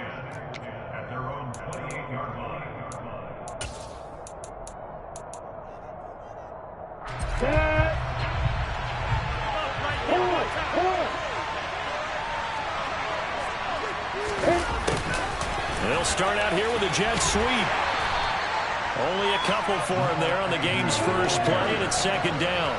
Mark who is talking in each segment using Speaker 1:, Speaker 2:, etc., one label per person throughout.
Speaker 1: at their own 28-yard line.
Speaker 2: They'll start out here with a jet sweep. Only a couple for him there on the game's first play, and it's second down.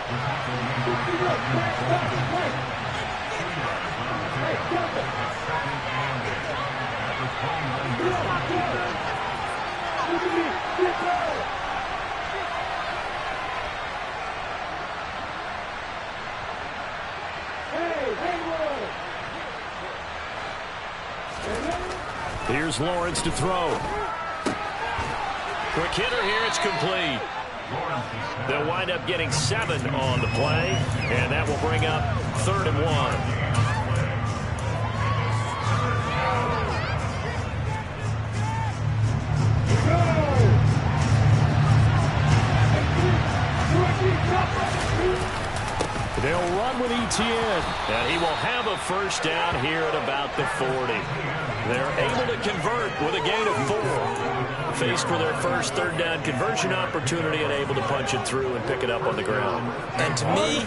Speaker 2: Here's Lawrence to throw. Quick hitter here, it's complete. They'll wind up getting 7 on the play, and that will bring up 3rd and 1. They'll run with Etienne, and he will have a first down here at about the 40. They're able to convert with a gain of 4. Faced with their first 3rd down conversion opportunity and able to punch it through and pick it up on the ground.
Speaker 3: And to me,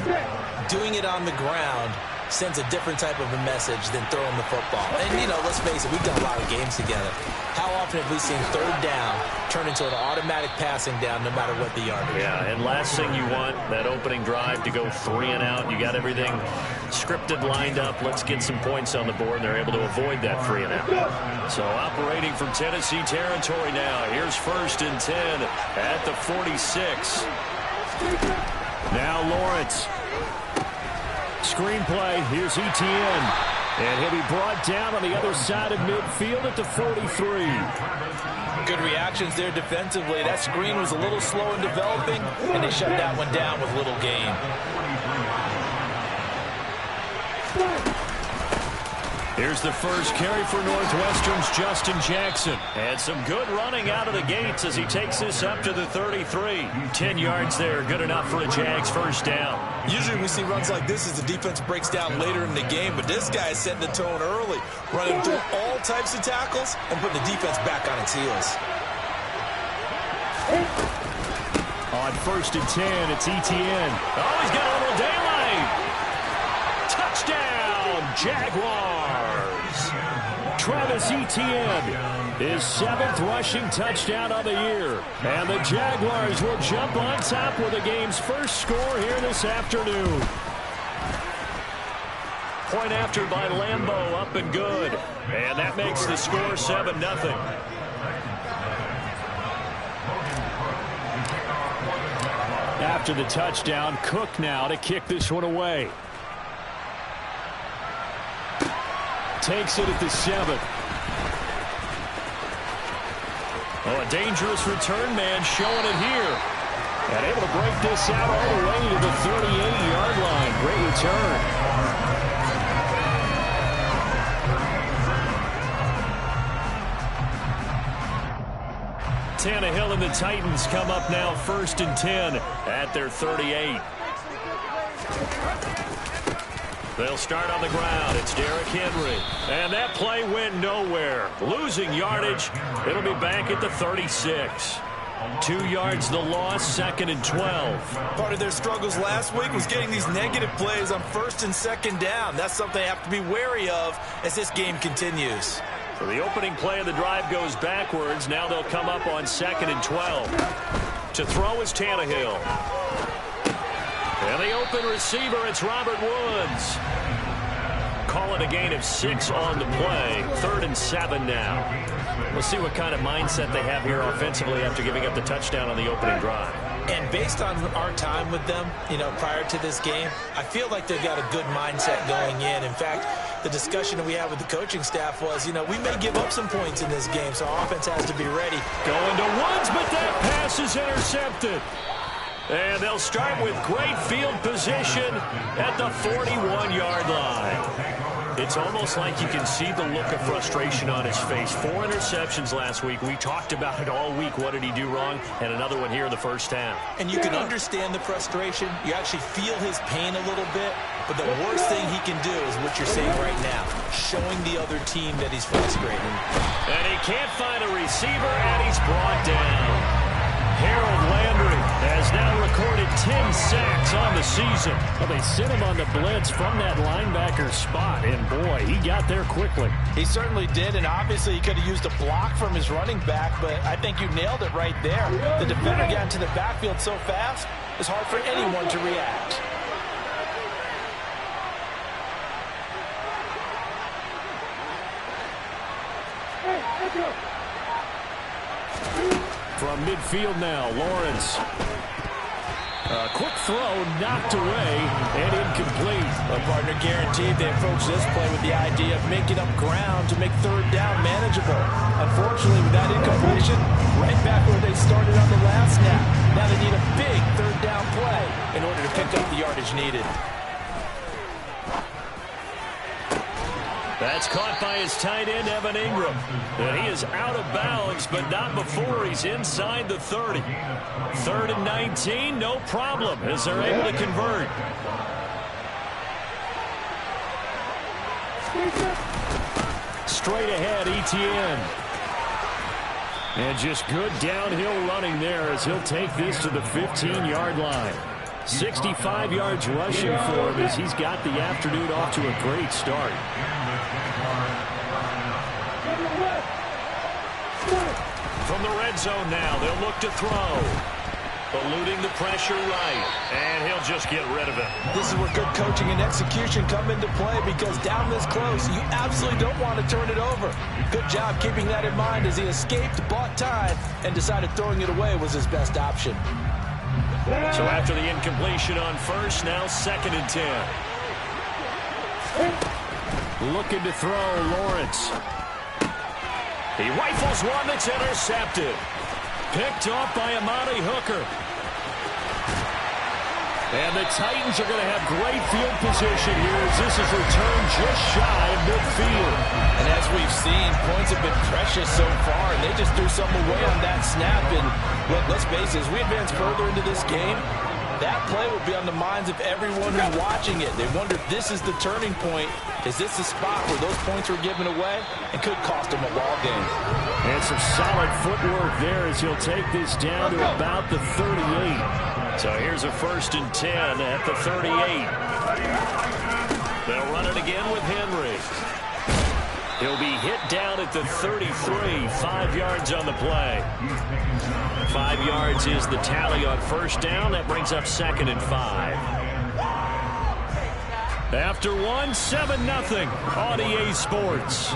Speaker 3: doing it on the ground sends a different type of a message than throwing the football. And, you know, let's face it, we've done a lot of games together. How often have we seen 3rd down turn into an automatic passing down no matter what the yardage?
Speaker 2: Yeah, and last thing you want, that opening drive to go 3 and out. You got everything scripted, lined up. Let's get some points on the board. They're able to avoid that 3 and out. So operating from Tennessee territory now. Here's 1st and 10 at the 46. Now Lawrence. Screenplay, here's Etienne. And he'll be brought down on the other side of midfield at the 43.
Speaker 3: Good reactions there defensively. That screen was a little slow in developing, and they shut that one down with little gain.
Speaker 2: Here's the first carry for Northwestern's Justin Jackson. And some good running out of the gates as he takes this up to the 33. 10 yards there, good enough for a Jags first down.
Speaker 3: Usually we see runs like this as the defense breaks down later in the game, but this guy is setting the tone early, running through all types of tackles and putting the defense back on its heels.
Speaker 2: On 1st and 10, it's Etienne. Oh, he's got a little daylight. Touchdown, Jaguars. Travis Etienne, his 7th rushing touchdown of the year. And the Jaguars will jump on top with the game's first score here this afternoon. Point after by Lambeau, up and good. And that makes the score 7-0. After the touchdown, Cook now to kick this one away. Takes it at the 7. Oh, a dangerous return man showing it here. And able to break this out all the way to the 38-yard line. Great return. Tannehill and the Titans come up now 1st and 10 at their 38. They'll start on the ground. It's Derrick Henry. And that play went nowhere. Losing yardage. It'll be back at the 36. 2 yards the loss, 2nd and 12.
Speaker 3: Part of their struggles last week was getting these negative plays on 1st and 2nd down. That's something they have to be wary of as this game continues.
Speaker 2: So the opening play of the drive goes backwards. Now they'll come up on 2nd and 12. To throw is Tannehill. And the open receiver, it's Robert Woods. Call it a gain of 6 on the play. 3rd and 7 now. We'll see what kind of mindset they have here offensively after giving up the touchdown on the opening drive.
Speaker 3: And based on our time with them, prior to this game, I feel like they've got a good mindset going in. In fact, the discussion that we had with the coaching staff was, we may give up some points in this game, so our offense has to be ready.
Speaker 2: Going to Woods, but that pass is intercepted. And they'll start with great field position at the 41-yard line. It's almost like you can see the look of frustration on his face. 4 interceptions last week. We talked about it all week. What did he do wrong? And another one here in the first half.
Speaker 3: And you can understand the frustration. You actually feel his pain a little bit. But the worst thing he can do is what you're saying right now, showing the other team that he's frustrated.
Speaker 2: And he can't find a receiver, and he's brought down. Harold Landry has now recorded 10 sacks on the season.
Speaker 4: Well, they sent him on the blitz from that linebacker spot, and boy, he got there quickly.
Speaker 5: He certainly did, and obviously he could have used a block from his running back, but I think you nailed it right there. The defender got into the backfield so fast, it's hard for anyone to react.
Speaker 4: From midfield now, Lawrence. A quick throw, knocked away, and incomplete.
Speaker 5: A partner guaranteed they approach this play with the idea of making up ground to make third down manageable. Unfortunately, with that incompletion, right back where they started on the last snap. Now they need a big third down play in order to pick up the yardage needed.
Speaker 2: That's caught by his tight end, Evan Ingram. And he is out of bounds, but not before he's inside the 30. 3rd and 19, no problem, as they're able to convert.
Speaker 4: Straight ahead, Etienne. And just good downhill running there as he'll take this to the 15-yard line. 65 yards rushing for him as he's got the afternoon off to a great start.
Speaker 2: From the red zone now, they'll look to throw. Eluding the pressure right, and he'll just get rid of it.
Speaker 5: This is where good coaching and execution come into play, because down this close, you absolutely don't want to turn it over. Good job keeping that in mind as he escaped, bought time, and decided throwing it away was his best option.
Speaker 2: So after the incompletion on first, now 2nd and 10.
Speaker 4: Looking to throw, Lawrence.
Speaker 2: He rifles one that's intercepted.
Speaker 4: Picked off by Amani Hooker. And the Titans are going to have great field position here as this is returned just shy of midfield.
Speaker 5: And as we've seen, points have been precious so far, and they just threw something away on that snap. And look, let's face it, as we advance further into this game, that play will be on the minds of everyone who's watching it. They wonder if this is the turning point. Is this the spot where those points were given away and could cost them a ball game?
Speaker 4: And some solid footwork there as he'll take this down to about the 38.
Speaker 2: So here's a 1st and 10 at the 38. They'll run it again with Henry. He'll be hit down at the 33, 5 yards on the play. 5 yards is the tally on first down. That brings up 2nd and 5.
Speaker 4: After one, 7-0 on EA Sports.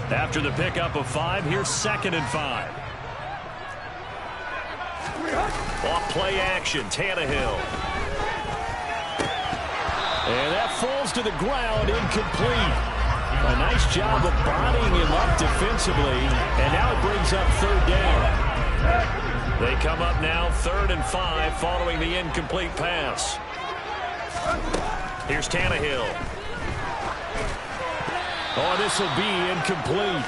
Speaker 2: After the pickup of 5, here's 2nd and 5. Off play action, Tannehill.
Speaker 4: And that falls to the ground, incomplete. A nice job of bodying him up defensively, and now it brings up 3rd down.
Speaker 2: They come up now 3rd and 5 following the incomplete pass. Here's Tannehill.
Speaker 4: Oh, this will be incomplete.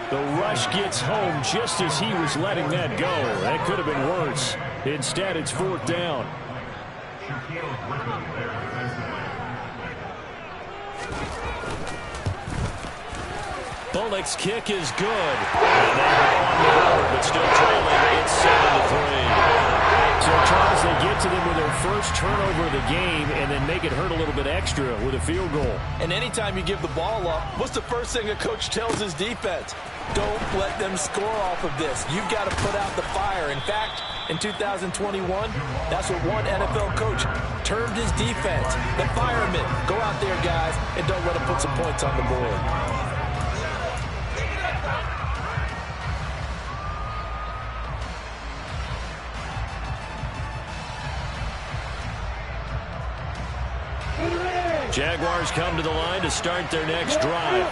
Speaker 4: The rush gets home just as he was letting that go. That could have been worse. Instead, it's 4th down.
Speaker 2: Bullock's kick is good. And they go on the board, but still trailing. It's 7-3.
Speaker 4: So, Charles, they get to them with their first turnover of the game and then make it hurt a little bit extra with a field goal.
Speaker 5: And anytime you give the ball up, what's the first thing a coach tells his defense? Don't let them score off of this. You've got to put out the fire. In fact, in 2021, that's what one NFL coach termed his defense. The firemen. Go out there, guys, and don't let them put some points on the board.
Speaker 2: Jaguars come to the line to start their next drive.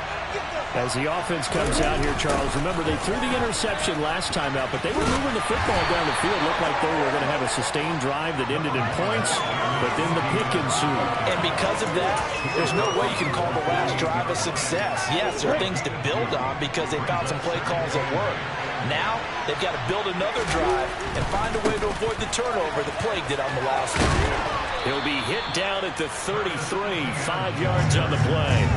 Speaker 4: As the offense comes out here, Charles, remember they threw the interception last time out, but they were moving the football down the field. Looked like they were going to have a sustained drive that ended in points, but then the pick ensued.
Speaker 5: And because of that, there's no way you can call the last drive a success. Yes, there are things to build on because they found some play calls that work. Now, they've got to build another drive and find a way to avoid the turnover that plagued it on the last one.
Speaker 2: He'll be hit down at the 33, 5 yards on the play.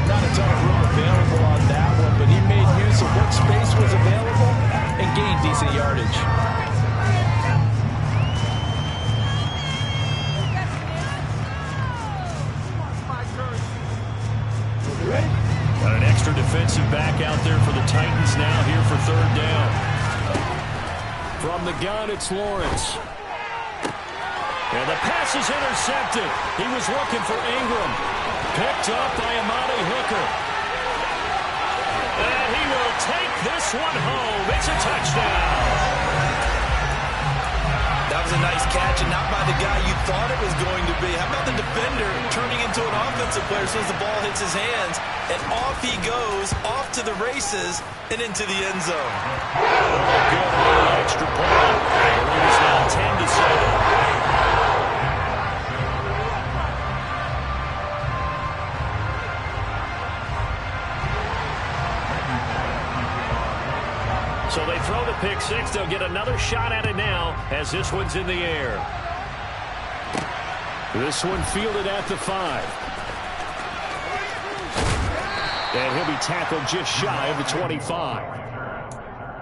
Speaker 5: Not a ton of room available on that one, but he made use of what space was available and gained decent yardage.
Speaker 2: Got an extra defensive back out there for the Titans now here for third down.
Speaker 4: From the gun, it's Lawrence.
Speaker 2: And the pass is intercepted. He was looking for Ingram. Picked up by Amani Hooker. And he will take this one home. It's a touchdown.
Speaker 5: That was a nice catch, and not by the guy you thought it was going to be. How about the defender turning into an offensive player as soon as the ball hits his hands, and off he goes, off to the races, and into the end zone.
Speaker 2: Good extra point. The lead is now 10-7. So they throw the pick six. They'll get another shot at it now as this one's in the air.
Speaker 4: This one fielded at the 5. And he'll be tackled just shy of the 25.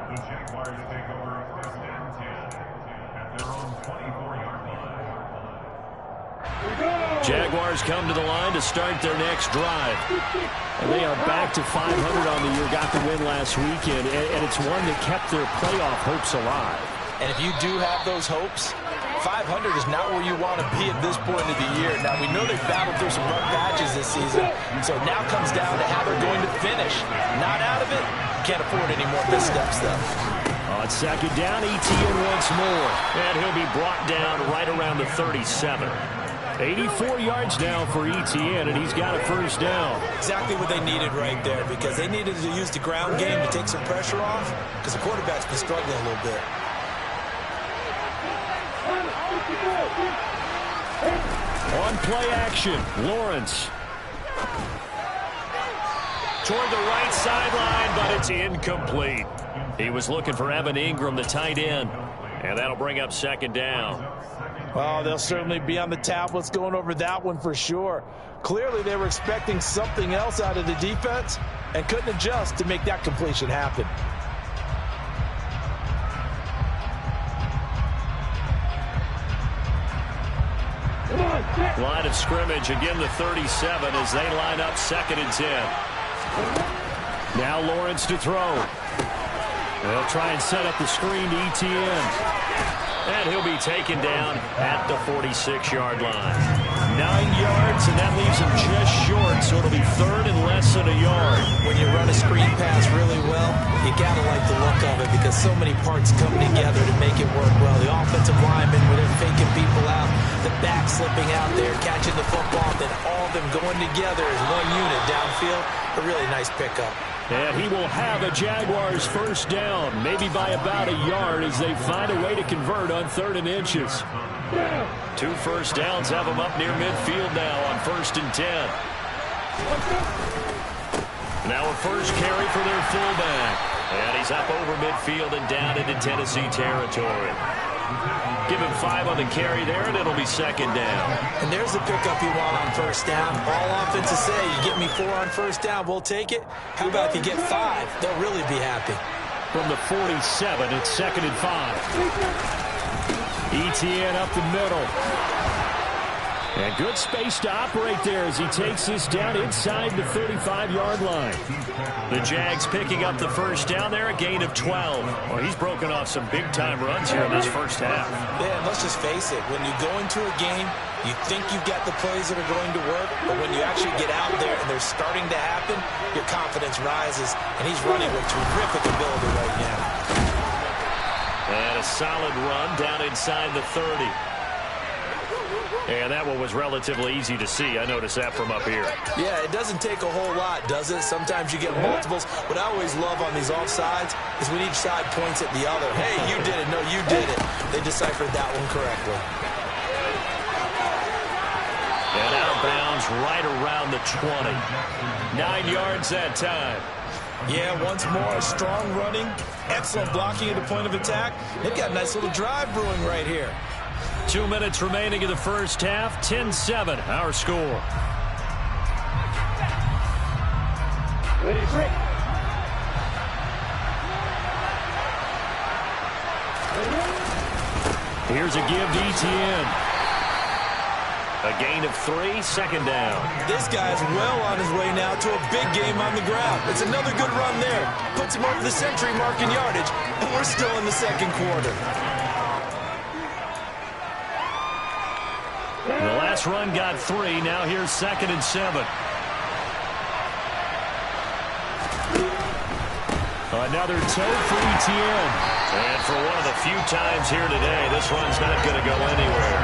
Speaker 1: The Jaguars take over a first and 10 at their own 24-yard line.
Speaker 2: Jaguars come to the line to start their next drive.
Speaker 4: And they are back to 500 on the year, got the win last weekend, and it's one that kept their playoff hopes alive.
Speaker 5: And if you do have those hopes, 500 is not where you want to be at this point of the year. Now, we know they've battled through some rough patches this season, so now comes down to how they're going to finish. Not out of it, can't afford any more missteps, though.
Speaker 4: On second down, Etienne once more.
Speaker 2: And he'll be brought down right around the 37.
Speaker 4: 84 yards now for Etienne, and he's got a first down.
Speaker 5: Exactly what they needed right there, because they needed to use the ground game to take some pressure off, because the quarterback's been struggling a little bit.
Speaker 4: On play action, Lawrence.
Speaker 2: Toward the right sideline, but it's incomplete. He was looking for Evan Ingram, the tight end, and that'll bring up second down.
Speaker 5: Oh, they'll certainly be on the tablets going over that one for sure. Clearly, they were expecting something else out of the defense and couldn't adjust to make that completion happen.
Speaker 2: Line of scrimmage, again the 37 as they line up second and 10.
Speaker 4: Now Lawrence to throw. They'll try and set up the screen to Etienne.
Speaker 2: And he'll be taken down at the 46-yard line. 9 yards, and that leaves him just short, so it'll be third and less than a yard.
Speaker 5: When you run a screen pass really well, you got to like the look of it because so many parts come together to make it work well. The offensive linemen, where they're faking people out, the back slipping out there, catching the football, then all of them going together as one unit downfield. A really nice pickup.
Speaker 4: And he will have a Jaguars first down, maybe by about a yard as they find a way to convert on 3rd and inches.
Speaker 2: 2 first downs have them up near midfield now on 1st and 10. Now a first carry for their fullback. And he's up over midfield and down into Tennessee territory. Give him 5 on the carry there, and it'll be second down.
Speaker 5: And there's the pickup you want on first down. All offenses say, you get me 4 on first down, we'll take it. How about if you get 5? They'll really be happy.
Speaker 4: From the 47, it's 2nd and 5. Etienne up the middle. And good space to operate there as he takes this down inside the 35-yard line.
Speaker 2: The Jags picking up the first down there, a gain of 12. Well, he's broken off some big-time runs here in this first half.
Speaker 5: Yeah, and let's just face it. When you go into a game, you think you've got the plays that are going to work, but when you actually get out there and they're starting to happen, your confidence rises, and he's running with terrific ability right now.
Speaker 2: And a solid run down inside the 30. And that one was relatively easy to see. I noticed that from up here.
Speaker 3: Yeah, it doesn't take a whole lot, does it? Sometimes you get multiples. What I always love on these offsides is when each side points at the other. Hey, you did it. No, you did it. They deciphered that one correctly.
Speaker 2: And out of bounds right around the 20. 9 yards that time.
Speaker 3: Yeah, once more, strong running, excellent blocking at the point of attack. They've got a nice little drive brewing right here.
Speaker 2: 2 minutes remaining in the first half. 10-7, our score. Here's a give to Etienne. A gain of 3, second down.
Speaker 3: This guy's well on his way now to a big game on the ground. It's another good run there. Puts him over the century mark in yardage, and we're still in the second quarter.
Speaker 2: The last run got 3. Now here's 2nd and 7. Another toe for Etienne. And for one of the few times here today, this run's not going to go anywhere.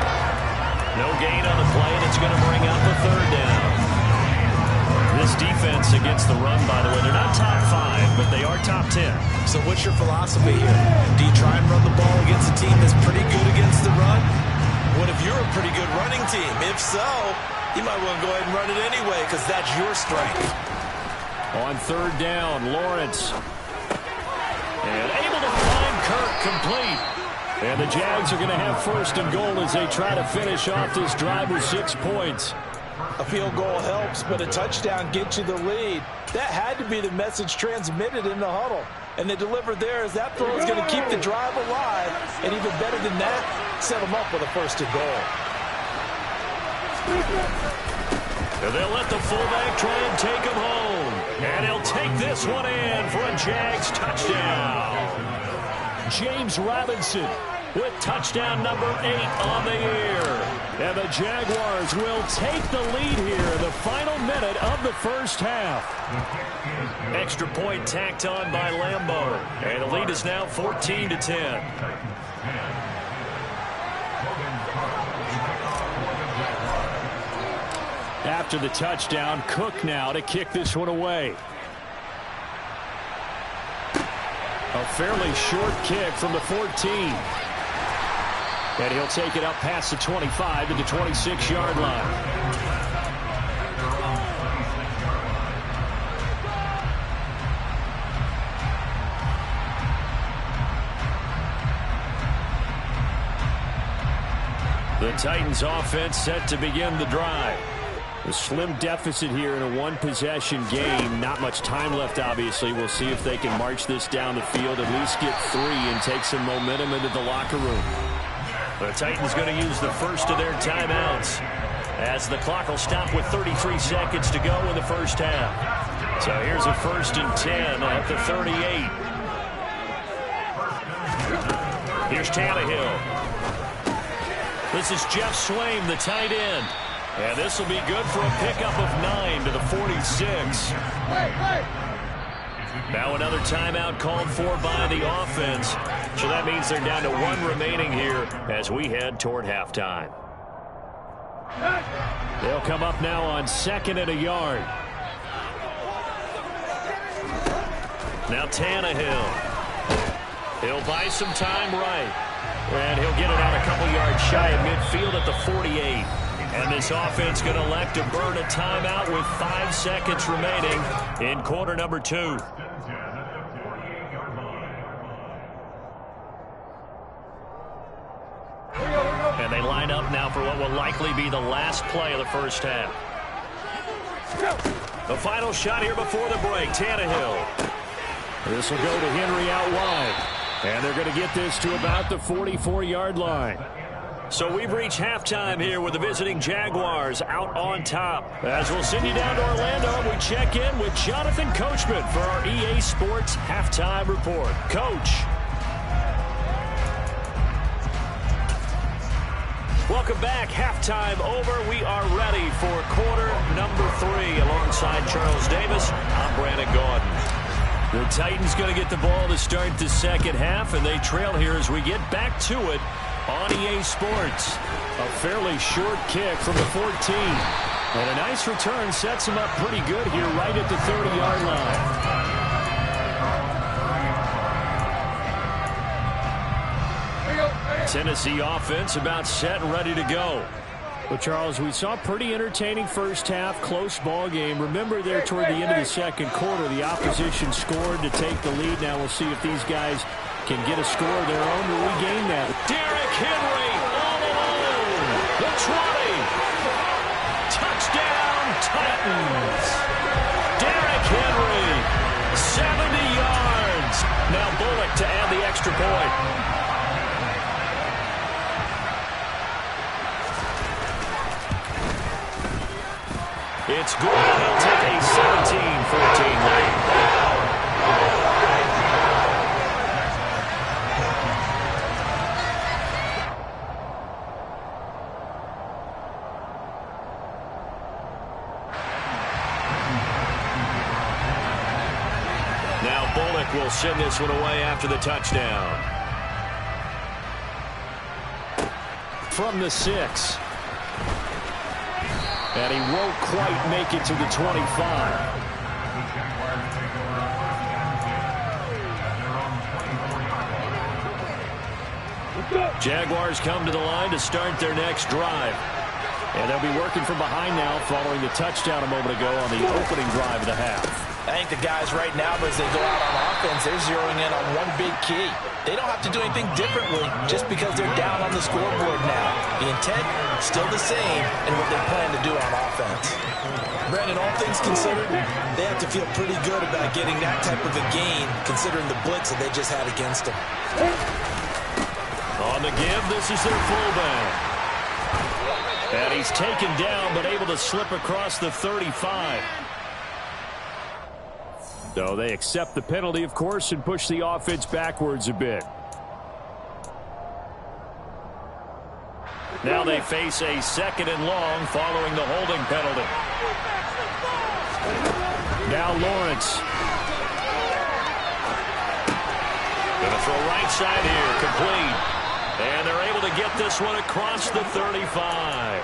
Speaker 2: No gain on the play, and it's going to bring out the 3rd down. This defense against the run, by the way, they're not top 5, but they are top 10.
Speaker 3: So what's your philosophy here? Do you try and run the ball against a team that's pretty good against the run? What if you're a pretty good running team? If so, you might want to go ahead and run it anyway because that's your strength.
Speaker 2: On 3rd down, Lawrence. And able to find Kirk complete. And the Jags are going to have 1st and goal as they try to finish off this drive with 6 points.
Speaker 3: A field goal helps, but a touchdown gets you the lead. That had to be the message transmitted in the huddle. And they delivered there as that throw is going to keep the drive alive. And even better than that, set them up with a 1st and goal.
Speaker 2: And they'll let the fullback try and take him home. And he'll take this one in for a Jags touchdown. James Robinson with touchdown number 8 on the year. And the Jaguars will take the lead here in the final minute of the first half. Extra point tacked on by Lambeau. And the lead is now 14-10. After the touchdown, Cook now to kick this one away. A fairly short kick from the 14. And he'll take it up past the 25 to the 26-yard line. The Titans offense set to begin the drive. A slim deficit here in a one-possession game. Not much time left, obviously. We'll see if they can march this down the field, at least get 3 and take some momentum into the locker room. The Titans going to use the first of their timeouts as the clock will stop with 33 seconds to go in the first half. So here's a 1st and 10 at the 38. Here's Tannehill. This is Jeff Swaim, the tight end. And this will be good for a pickup of 9 to the 46. Now another timeout called for by the offense. So that means they're down to 1 remaining here as we head toward halftime. They'll come up now on 2nd and a yard. Now Tannehill. He'll buy some time right. And he'll get it out a couple yards shy of midfield at the 48. And this offense going to elect to burn a timeout with 5 seconds remaining in quarter number 2. And they line up now for what will likely be the last play of the first half. The final shot here before the break, Tannehill. This will go to Henry out wide. And they're going to get this to about the 44-yard line. So we've reached halftime here with the visiting Jaguars out on top. As we'll send you down to Orlando, we check in with Jonathan Coachman for our EA Sports Halftime Report. Coach. Welcome back. Halftime over. We are ready for quarter number 3 alongside Charles Davis. I'm Brandon Gaudin. The Titans going to get the ball to start the second half, and they trail here as we get back to it on EA Sports.
Speaker 4: A fairly short kick from the 14. And a nice return sets him up pretty good here right at the 30-yard line.
Speaker 2: Tennessee offense about set and ready to go.
Speaker 4: Well, Charles, we saw a pretty entertaining first half, close ball game. Remember there toward the end of the second quarter, the opposition scored to take the lead. Now we'll see if these guys can get a score of their own to regain that.
Speaker 2: Derrick Henry all alone. The 20. Touchdown, Titans. Derrick Henry, 70 yards. Now Bullock to add the extra point. It's good. They'll take a 17-14 lead. Now Bullock will send this one away after the touchdown.
Speaker 4: From the 6. And he won't quite make it to the 25.
Speaker 2: Jaguars come to the line to start their next drive.
Speaker 4: And they'll be working from behind now following the touchdown a moment ago on the opening drive of the half.
Speaker 3: I think the guys right now, as they go out on offense, they're zeroing in on one big key. They don't have to do anything differently just because they're down on the scoreboard now. The intent, still the same, and what they plan to do on offense. Brandon, all things considered, they have to feel pretty good about getting that type of a gain, considering the blitz that they just had against them.
Speaker 2: On the give, this is their fullback.
Speaker 4: And he's taken down, but able to slip across the 35. So they accept the penalty, of course, and push the offense backwards a bit.
Speaker 2: Now they face a 2nd and long following the holding penalty.
Speaker 4: Now Lawrence.
Speaker 2: Gonna throw right side here, complete. And they're able to get this one across the 35.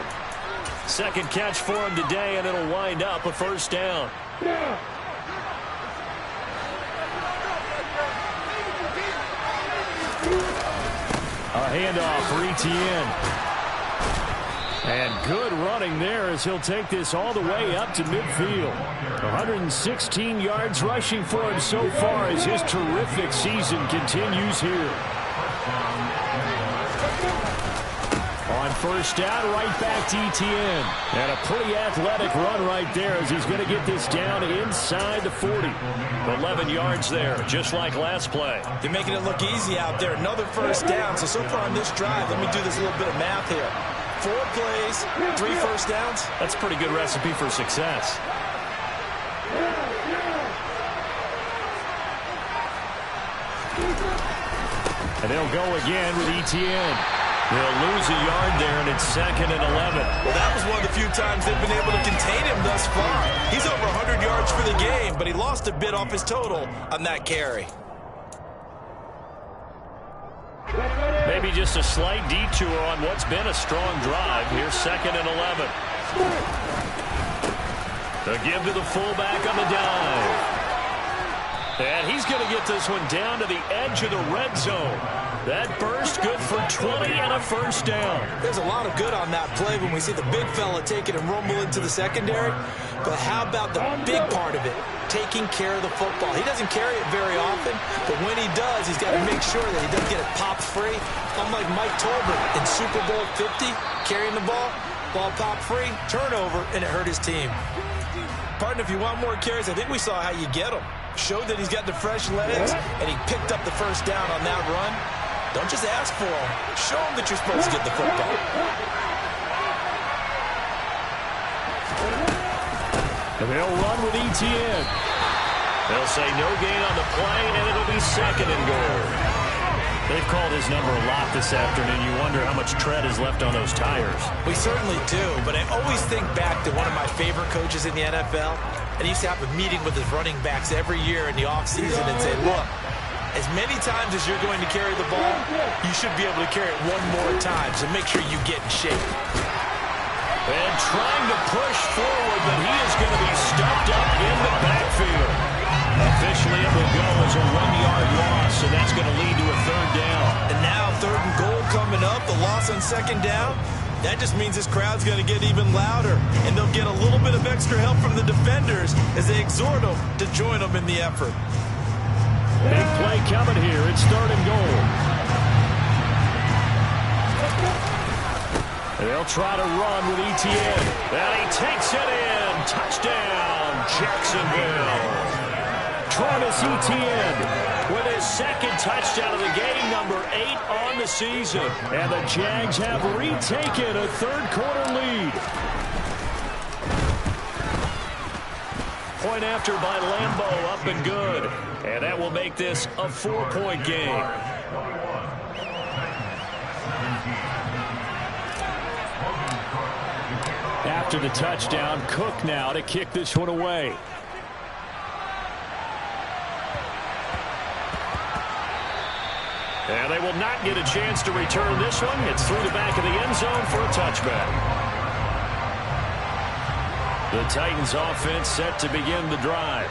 Speaker 2: Second catch for him today, and it'll wind up a first down.
Speaker 4: A handoff for Etienne. And good running there as he'll take this all the way up to midfield. 116 yards rushing for him so far as his terrific season continues here. On first down, right back to Etienne. And a pretty athletic run right there as he's going to get this down inside the 40.
Speaker 2: 11 yards there, just like last play.
Speaker 3: They're making it look easy out there. Another first down. So far on this drive, let me do this little bit of math here. 4 plays, 3 first downs.
Speaker 2: That's a pretty good recipe for success.
Speaker 4: And they'll go again with Etienne.
Speaker 2: They'll lose a yard there, and it's 2nd and 11.
Speaker 3: Well, that was one of the few times they've been able to contain him thus far. He's over 100 yards for the game, but he lost a bit off his total on that carry.
Speaker 2: Maybe just a slight detour on what's been a strong drive. Here's 2nd and 11. The give to the fullback on the dive. And he's going to get this one down to the edge of the red zone. That burst good for 20 and a first down.
Speaker 3: There's a lot of good on that play when we see the big fella take it and rumble into the secondary. But how about the big part of it, taking care of the football? He doesn't carry it very often, but when he does, he's got to make sure that he doesn't get it popped free. Unlike Mike Tolbert in Super Bowl 50, carrying the ball popped free, turnover, and it hurt his team. Partner, if you want more carries, I think we saw how you get them. Showed that he's got the fresh legs, and he picked up the first down on that run. Don't just ask for them. Show them that you're supposed to get the football.
Speaker 4: And they'll run with Etienne.
Speaker 2: They'll say no gain on the play, and it'll be 2nd and goal. They've called his number a lot this afternoon. You wonder how much tread is left on those tires.
Speaker 3: We certainly do, but I always think back to one of my favorite coaches in the NFL, and he used to have a meeting with his running backs every year in the offseason and say, look,
Speaker 5: as many times as you're going to carry the ball, you should be able to carry it one more time, so make sure you get in shape.
Speaker 2: And trying to push forward, but he is going to be stuffed up in the backfield. Officially, it will go as a 1-yard loss, and that's going to lead to a third down.
Speaker 5: And now 3rd and goal coming up, the loss on 2nd down. That just means this crowd's going to get even louder, and they'll get a little bit of extra help from the defenders as they exhort them to join them in the effort.
Speaker 4: Big play coming here. It's 3rd and goal. They'll try to run with Etienne. And he takes it in. Touchdown, Jacksonville. Travis Etienne with his 2nd touchdown of the game, number 8 on the season. And the Jags have retaken a 3rd quarter lead.
Speaker 2: Point after by Lambeau, up and good. And that will make this a 4-point game.
Speaker 4: After the touchdown, Cook now to kick this one away.
Speaker 2: And they will not get a chance to return this one. It's through the back of the end zone for a touchback. The Titans offense set to begin the drive.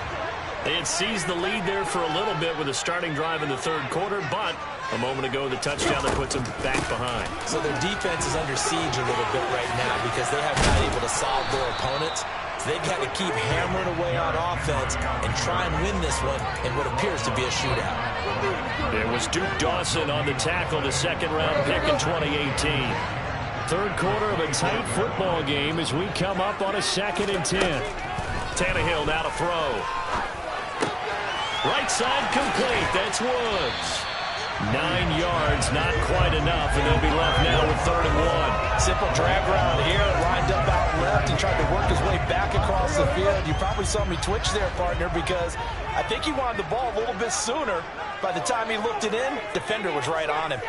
Speaker 2: They had seized the lead there for a little bit with a starting drive in the 3rd quarter, but a moment ago the touchdown that puts them back behind.
Speaker 5: So their defense is under siege a little bit right now because they have not able to solve their opponents. So they've got to keep hammering away on offense and try and win this one in what appears to be a shootout.
Speaker 2: It was Duke Dawson on the tackle, the 2nd-round pick in 2018.
Speaker 4: 3rd quarter of a tight football game as we come up on a 2nd and 10.
Speaker 2: Tannehill now to throw. Right side complete. That's Woods.
Speaker 4: 9 yards, not quite enough, and they'll be left now with 3rd and 1.
Speaker 5: Simple drag route here, lined up out left and tried to work his way back across the field. You probably saw me twitch there, partner, because I think he wanted the ball a little bit sooner. By the time he looked it in, defender was right on him.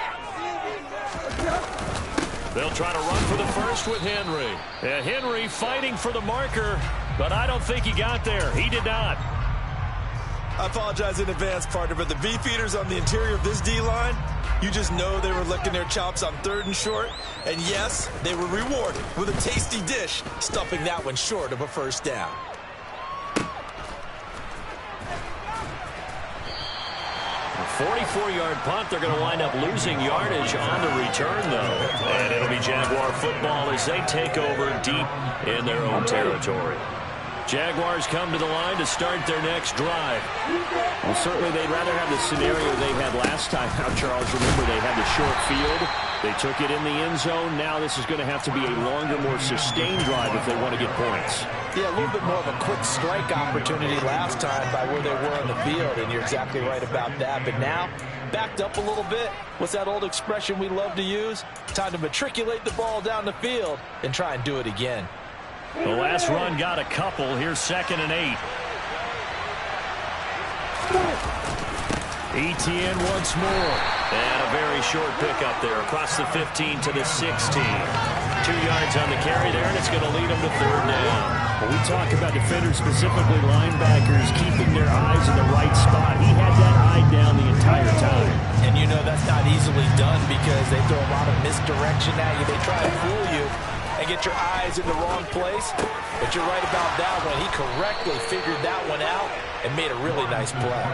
Speaker 2: They'll try to run for the first with Henry.
Speaker 4: Yeah, Henry fighting for the marker, but I don't think he got there. He did not.
Speaker 5: I apologize in advance, partner, but the beefeaters on the interior of this D-line, you just know they were licking their chops on 3rd and short. And yes, they were rewarded with a tasty dish, stuffing that one short of a 1st down.
Speaker 2: A 44-yard punt. They're going to wind up losing yardage on the return, though. And it'll be Jaguar football as they take over deep in their own territory.
Speaker 4: Jaguars come to the line to start their next drive. Well, certainly they'd rather have the scenario they had last time out, Charles. Remember, they had the short field. They took it in the end zone. Now this is going to have to be a longer, more sustained drive if they want to get points.
Speaker 5: Yeah, a little bit more of a quick strike opportunity last time by where they were on the field, and you're exactly right about that. But now, backed up a little bit. What's that old expression we love to use? Time to matriculate the ball down the field and try and do it again.
Speaker 4: The last run got a couple. Here's 2nd and 8. Etienne once more.
Speaker 2: And a very short pickup there across the 15 to the 16. 2 yards on the carry there, and it's going to lead them to 3rd down.
Speaker 4: When we talk about defenders, specifically linebackers, keeping their eyes in the right spot, he had that eye down the entire time.
Speaker 5: And you know that's not easily done because they throw a lot of misdirection at you. They try to fool you and get your eyes in the wrong place. But you're right about that one. He correctly figured that one out and made a really nice play.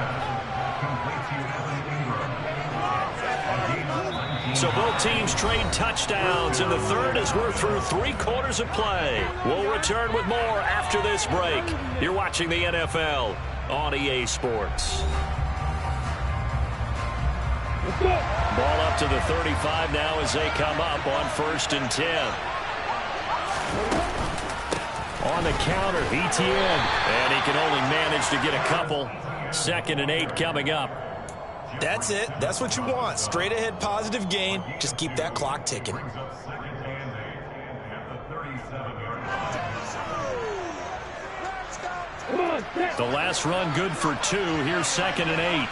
Speaker 2: So both teams trade touchdowns in the 3rd as we're through 3 quarters of play. We'll return with more after this break. You're watching the NFL on EA Sports.
Speaker 4: Ball up to the 35 now as they come up on 1st and 10. On the counter, Etienne.
Speaker 2: And he can only manage to get a couple. 2nd and 8 coming up.
Speaker 5: That's it. That's what you want. Straight ahead positive gain. Just keep that clock ticking.
Speaker 4: The last run good for 2. Here's 2nd and 8.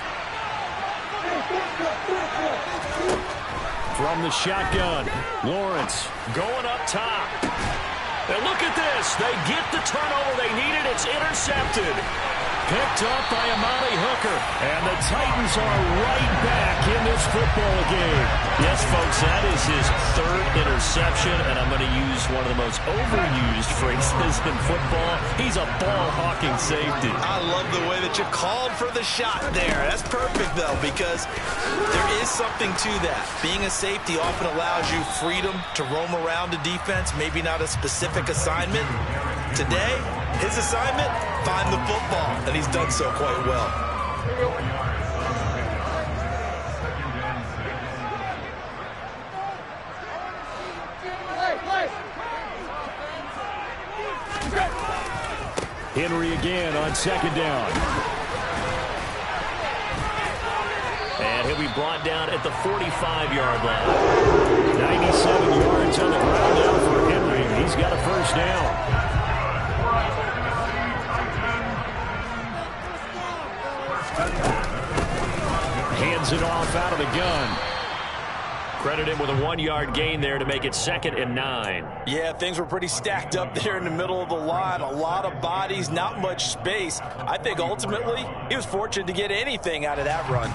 Speaker 4: From the shotgun, Lawrence going up top.
Speaker 2: And look at this. They get the turnover they needed. It's intercepted.
Speaker 4: Picked up by Amani Hooker. And the Titans are right back in this football game.
Speaker 2: Yes, folks, that is his third interception, and I'm going to use one of the most overused phrases in football. He's a ball-hawking safety.
Speaker 3: I love the way that you called for the shot there. That's perfect, though, because there is something to that. Being a safety often allows you freedom to roam around the defense, maybe not a specific assignment. Today, his assignment, find the football, and he's done so quite well.
Speaker 4: Henry again on second down.
Speaker 2: And he'll be brought down at the 45-yard line.
Speaker 4: 97 yards on the ground now for Henry. He's got a first down. Hands it off out of the gun.
Speaker 2: Credit him with a 1-yard gain there to make it 2nd and 9.
Speaker 3: Yeah, things were pretty stacked up there in the middle of the line. A lot of bodies, not much space. I think ultimately he was fortunate to get anything out of that run.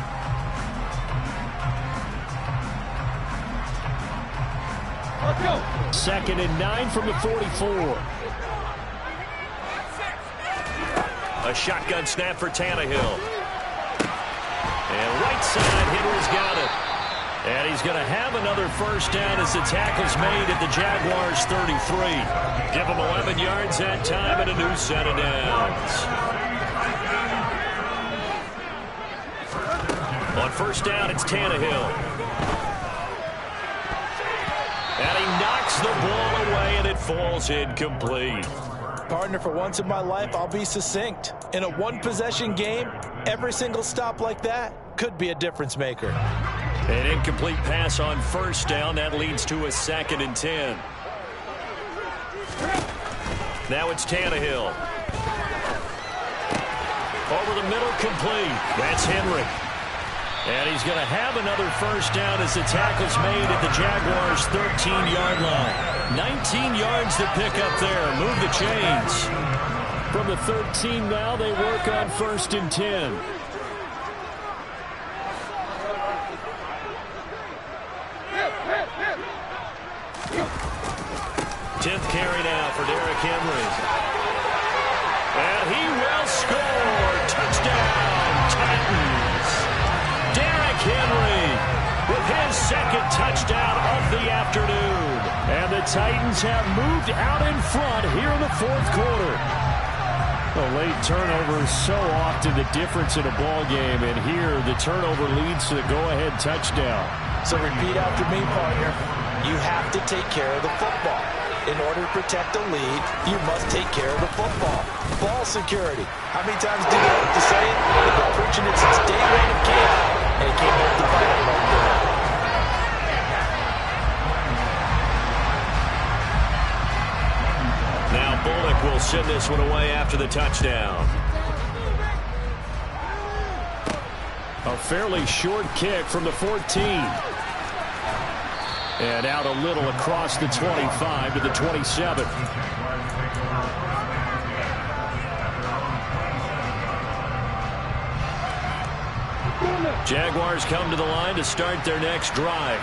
Speaker 4: Let's go. 2nd and 9 from the 44.
Speaker 2: A shotgun snap for Tannehill. And right side, Henry's got it. And he's going to have another first down as the tackle's made at the Jaguars' 33. Give him 11 yards that time and a new set of downs. On first down, it's Tannehill. And he knocks the ball away, and it falls incomplete.
Speaker 3: Partner, for once in my life, I'll be succinct. In a one-possession game, every single stop like that could be a difference maker.
Speaker 2: An incomplete pass on first down. That leads to a 2nd and 10. Now it's Tannehill. Over the middle, complete. That's Henry. And he's going to have another first down as the tackle's made at the Jaguars' 13-yard line. 19 yards to pick up there. Move the chains.
Speaker 4: From the 13 now, they work on 1st and 10.
Speaker 2: 10th carry now for Derrick Henry. And he will score. Touchdown, Titans. Derrick Henry with his 2nd touchdown of the afternoon.
Speaker 4: And the Titans have moved out in front here in the 4th quarter. A late turnover is so often the difference in a ball game, and here the turnover leads to the go-ahead touchdown.
Speaker 3: So repeat after me, partner. You have to take care of the football. In order to protect the lead, you must take care of the football. Ball security. How many times do you have to say it? They've been preaching it since day one of camp, and it came back to bite them right there.
Speaker 2: Now Bullock will send this one away after the touchdown.
Speaker 4: A fairly short kick from the 14. And out a little across the 25 to the 27.
Speaker 2: Jaguars come to the line to start their next drive.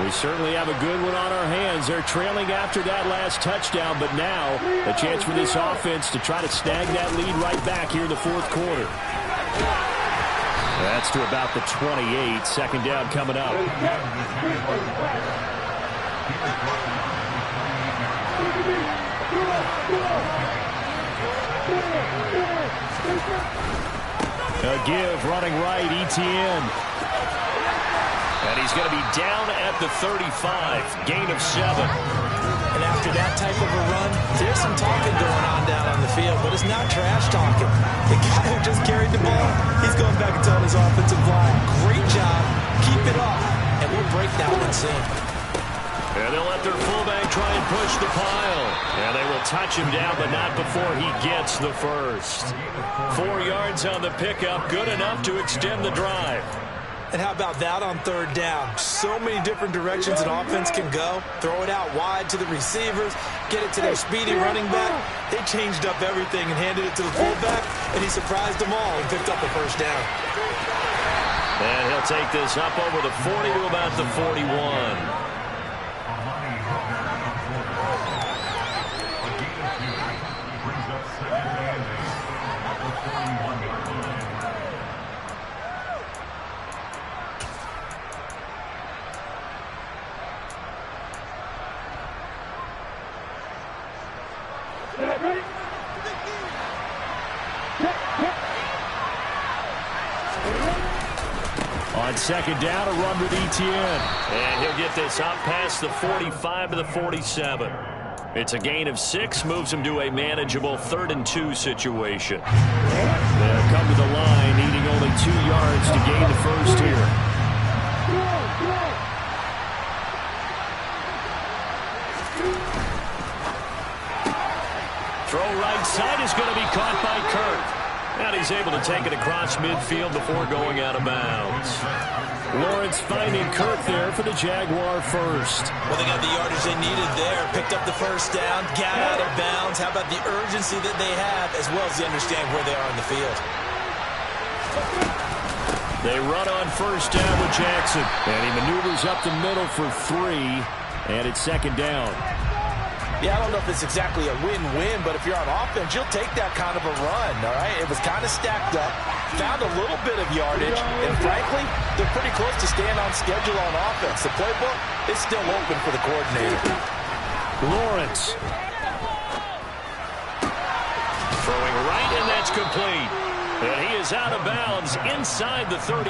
Speaker 4: We certainly have a good one on our hands. They're trailing after that last touchdown, but now a chance for this offense to try to snag that lead right back here in the 4th quarter. That's to about the 28. 2nd down coming up. A give running right, Etienne.
Speaker 2: And he's going to be down at the 35. Gain of 7.
Speaker 3: And after that type of a run, there's some talking going on down on the field, but it's not trash talking. The guy who just carried the ball, he's going back and telling his offensive line, great job, keep it up, and we'll break down and see.
Speaker 2: And they'll let their fullback try and push the pile. And they will touch him down, but not before he gets the first. 4 yards on the pickup, good enough to extend the drive.
Speaker 3: And how about that on third down? So many different directions an offense can go. Throw it out wide to the receivers, get it to their speedy running back. They changed up everything and handed it to the fullback, and he surprised them all and picked up the first down.
Speaker 2: And he'll take this up over the 40 to about the 41.
Speaker 4: On second down, a run with Etienne.
Speaker 2: And he'll get this up past the 45 to the 47. It's a gain of 6, moves him to a manageable 3rd and 2 situation.
Speaker 4: They'll come to the line, needing only 2 yards to gain the first here.
Speaker 2: Throw right side is going to be caught by Kirk. And he's able to take it across midfield before going out of bounds.
Speaker 4: Lawrence finding Kirk there for the Jaguar first.
Speaker 3: Well, they got the yardage they needed there. Picked up the first down, got out of bounds. How about the urgency that they have, as well as they understand where they are in the field.
Speaker 4: They run on first down with Jackson. And he maneuvers up the middle for 3. And it's second down.
Speaker 3: Yeah, I don't know if it's exactly a win-win, but if you're on offense, you'll take that kind of a run, all right? It was kind of stacked up, found a little bit of yardage, and frankly, they're pretty close to staying on schedule on offense. The playbook is still open for the coordinator.
Speaker 4: Lawrence.
Speaker 2: Throwing right, and that's complete. And he is out of bounds inside the 35.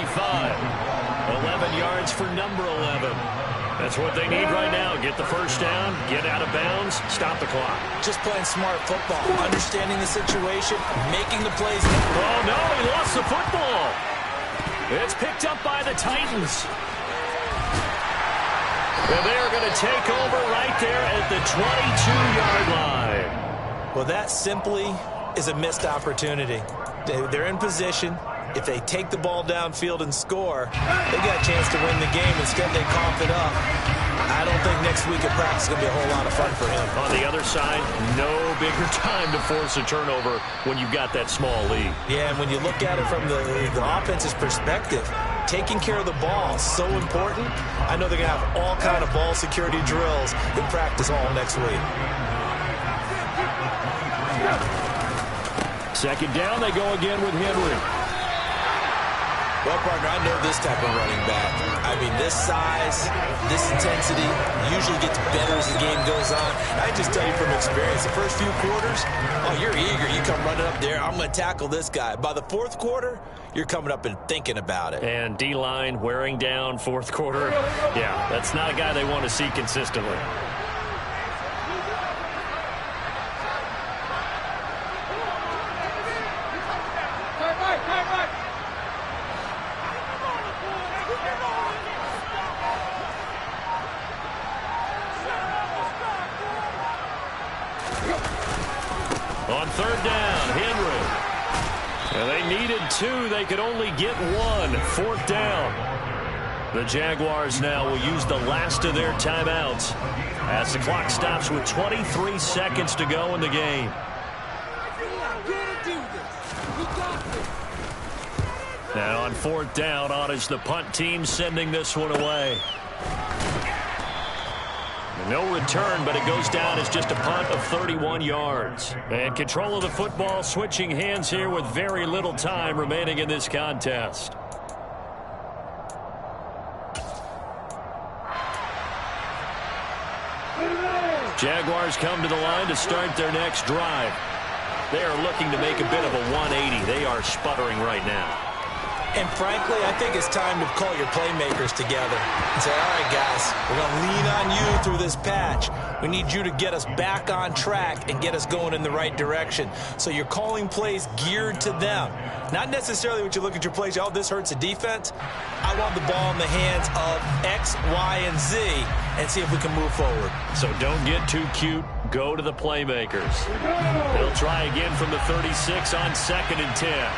Speaker 2: 11 yards for number 11. That's what they need right now. Get the first down, get out of bounds, stop the clock.
Speaker 3: Just playing smart football, understanding the situation, making the plays.
Speaker 2: Oh, no, he lost the football. It's picked up by the Titans. And they are going to take over right there at the 22-yard line.
Speaker 3: Well, that simply is a missed opportunity. They're in position. If they take the ball downfield and score, they got a chance to win the game. Instead, they cough it up. I don't think next week at practice is going to be a whole lot of fun for him.
Speaker 2: On the other side, no bigger time to force a turnover when you've got that small lead.
Speaker 3: Yeah, and when you look at it from the offense's perspective, taking care of the ball is so important. I know they're going to have all kind of ball security drills in practice all next week.
Speaker 4: Second down, they go again with Henry.
Speaker 3: Well, partner, I know this type of running back. I mean, this size, this intensity usually gets better as the game goes on. I just tell you from experience, the first few quarters, oh, you're eager. You come running up there, I'm going to tackle this guy. By the fourth quarter, you're coming up and thinking about it.
Speaker 2: And D-line wearing down fourth quarter. Yeah, that's not a guy they want to see consistently. On third down, Henry. And they needed 2. They could only get 1. Fourth down. The Jaguars now will use the last of their timeouts as the clock stops with 23 seconds to go in the game. And on fourth down, on is the punt team sending this one away. No return, but it goes down as just a punt of 31 yards. And control of the football switching hands here with very little time remaining in this contest. Jaguars come to the line to start their next drive. They are looking to make a bit of a 180. They are sputtering right now.
Speaker 3: And frankly, I think it's time to call your playmakers together and say, all right, guys, we're going to lean on you through this patch. We need you to get us back on track and get us going in the right direction. So you're calling plays geared to them. Not necessarily when you look at your plays, oh, this hurts the defense. I want the ball in the hands of X, Y, and Z and see if we can move forward.
Speaker 2: So don't get too cute. Go to the playmakers. They'll try again from the 36 on 2nd and 10.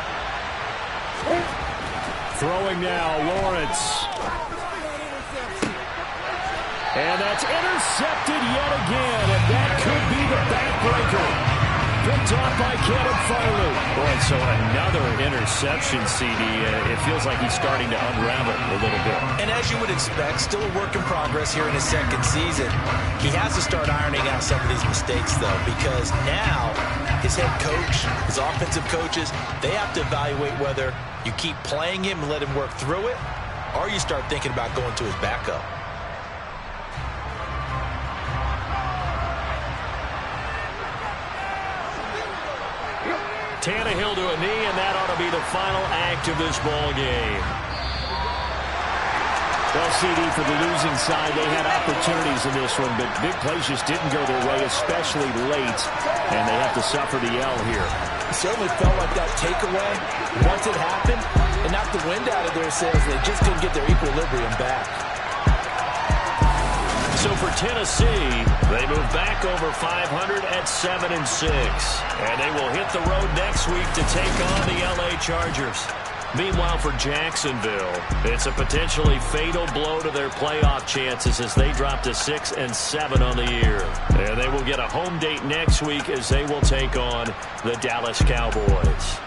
Speaker 4: Throwing now, Lawrence. And that's intercepted yet again, and that could be the backbreaker. Picked off by Caleb Farley.
Speaker 2: Boy, so another interception, CD. It feels like he's starting to unravel a little bit.
Speaker 3: And as you would expect, still a work in progress here in his second season. He has to start ironing out some of these mistakes, though, because now his head coach, his offensive coaches, they have to evaluate whether you keep playing him and let him work through it, or you start thinking about going to his backup.
Speaker 2: Tannehill to a knee, and that ought to be the final act of this ball game.
Speaker 4: Well, CD, for the losing side, they had opportunities in this one, but big plays just didn't go their way, especially late, and they have to suffer the L here.
Speaker 3: It certainly felt like that takeaway, once it happened, it knocked the wind out of their sails. They just couldn't get their equilibrium back.
Speaker 2: So for Tennessee, they move back over 500 at 7-6. And they will hit the road next week to take on the LA Chargers. Meanwhile, for Jacksonville, it's a potentially fatal blow to their playoff chances as they drop to 6-7 on the year. And they will get a home date next week as they will take on the Dallas Cowboys.